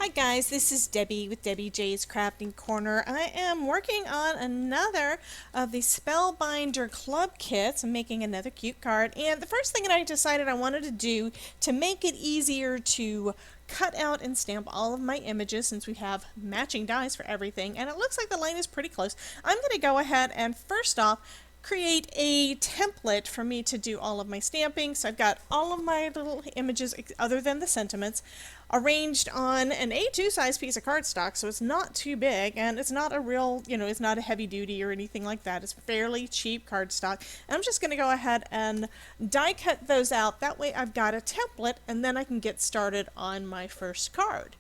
Hi guys, this is Debbie with Debbie J's Crafting Corner. I am working on another of the Spellbinder club kits. I'm making another cute card, and the first thing that I decided I wanted to do to make it easier to cut out and stamp all of my images, since we have matching dies for everything, and it looks like the line is pretty close, I'm going to go ahead and first off create a template for me to do all of my stamping. So I've got all of my little images, other than the sentiments, arranged on an A2 size piece of cardstock, so it's not too big, and it's not a real, it's not a heavy duty or anything like that. It's fairly cheap cardstock. And I'm just going to go ahead and die cut those out. That way I've got a template, and then I can get started on my first card.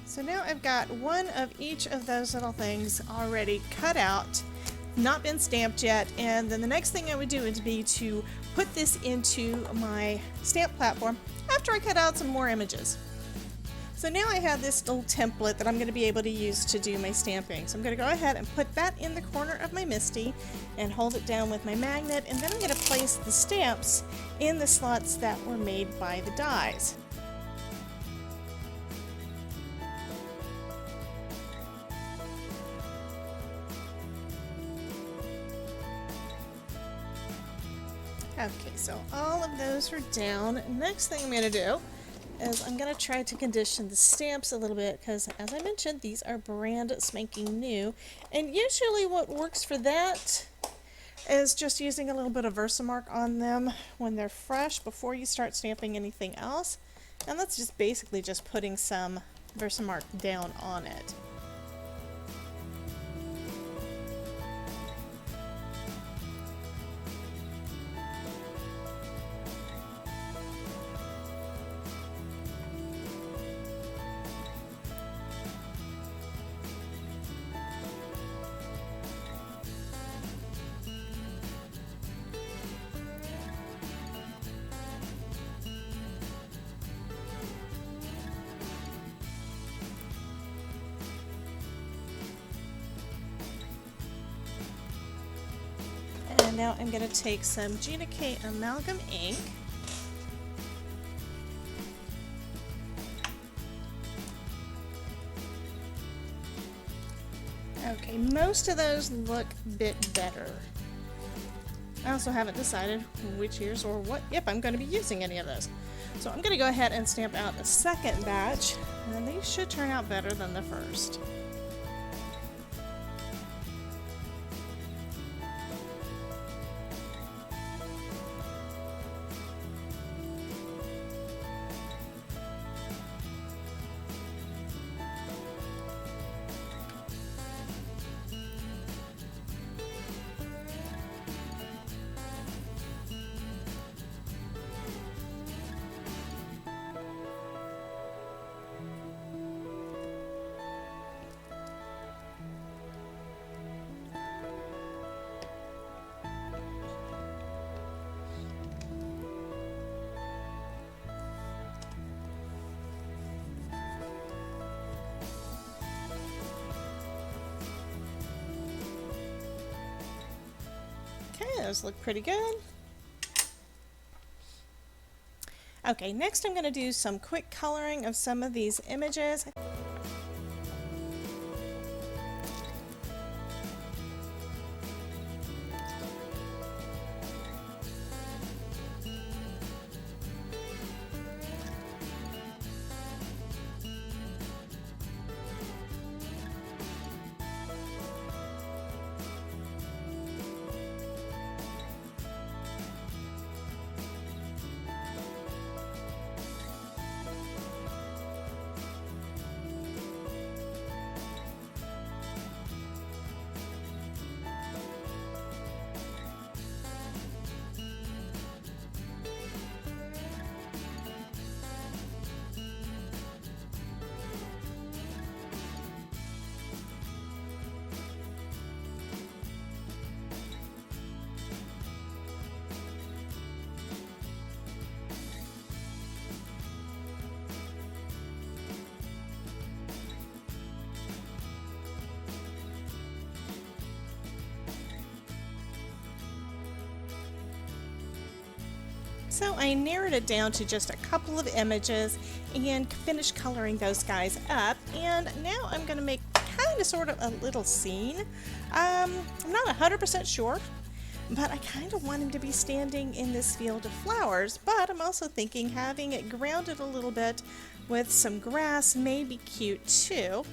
So now I've got one of each of those little things already cut out, not been stamped yet, and then the next thing I would do would be to put this into my stamp platform after I cut out some more images. So now I have this little template that I'm going to be able to use to do my stamping. So I'm going to go ahead and put that in the corner of my MISTI and hold it down with my magnet, and then I'm going to place the stamps in the slots that were made by the dies. Okay, so all of those are down. Next thing I'm going to do is I'm going to try to condition the stamps a little bit, because as I mentioned, these are brand spanking new, and usually what works for that is just using a little bit of Versamark on them when they're fresh before you start stamping anything else, and that's just basically just putting some Versamark down on it. And now I'm going to take some GNOMIES amalgam ink, okay, most of those look a bit better. I also haven't decided which years or what, if I'm going to be using any of those. So I'm going to go ahead and stamp out a second batch, and these should turn out better than the first. Okay, those look pretty good. Okay, next I'm going to do some quick coloring of some of these images. So I narrowed it down to just a couple of images and finished coloring those guys up. And now I'm going to make kind of sort of a little scene. I'm not 100% sure, but I kind of want him to be standing in this field of flowers. But I'm also thinking having it grounded a little bit with some grass may be cute too.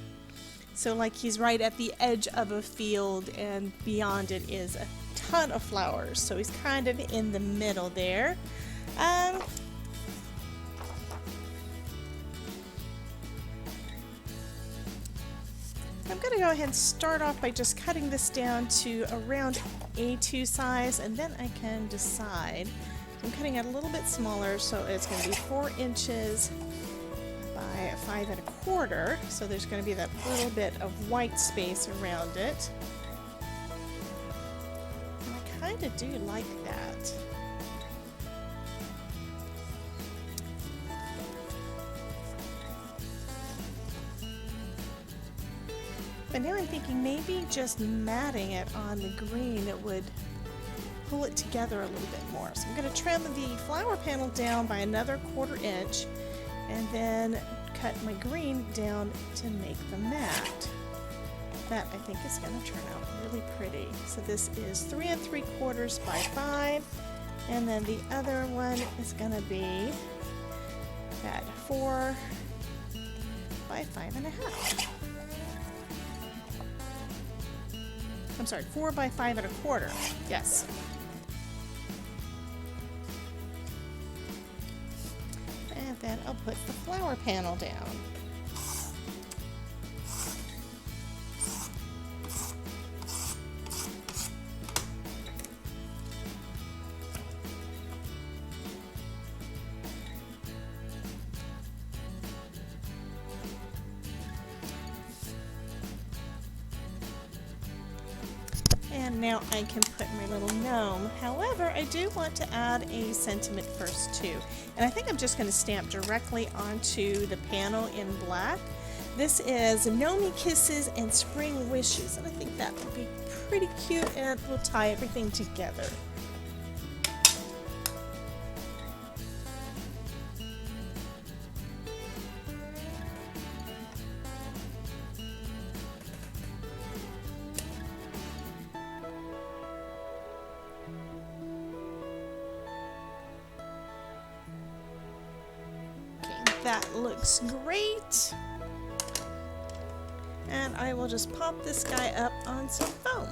So like he's right at the edge of a field and beyond it is a ton of flowers. So he's kind of in the middle there. I'm going to go ahead and start off by just cutting this down to around A2 size, and then I can decide. I'm cutting it a little bit smaller, so it's going to be 4 inches by 5 1/4. So there's going to be that little bit of white space around it. And I kind of do like that. But now I'm thinking maybe just matting it on the green, it would pull it together a little bit more. So I'm going to trim the flower panel down by another 1/4 inch and then cut my green down to make the mat. That I think is going to turn out really pretty. So this is 3 3/4 by 5, and then the other one is going to be that 4 by 5 1/2. I'm sorry, 4 by 5 1/4. Yes. And then I'll put the flower panel down. And now I can put my little gnome. However, I do want to add a sentiment first too. And I think I'm just going to stamp directly onto the panel in black. This is Gnomie Kisses and Spring Wishes. And I think that would be pretty cute and will tie everything together. That looks great. And I will just pop this guy up on some foam.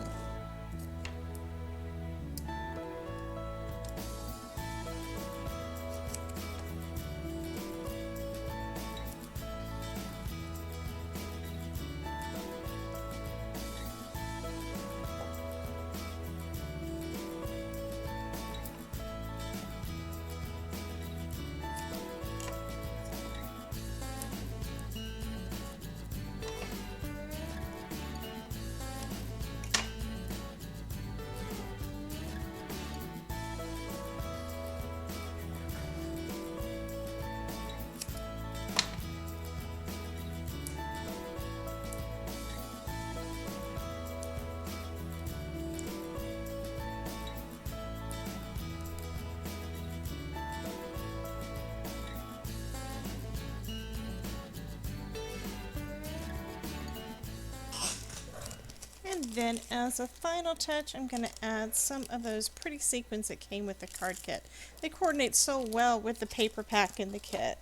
And then as a final touch, I'm going to add some of those pretty sequins that came with the card kit. They coordinate so well with the paper pack in the kit.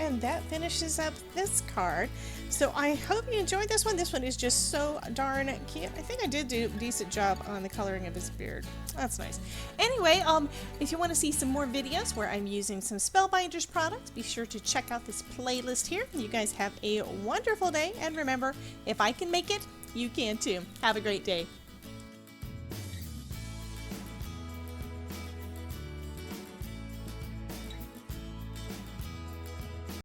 And that finishes up this card. So I hope you enjoyed this one. This one is just so darn cute. I think I did do a decent job on the coloring of his beard. That's nice. Anyway, if you want to see some more videos where I'm using some Spellbinders products, be sure to check out this playlist here. You guys have a wonderful day. And remember, if I can make it, you can too. Have a great day.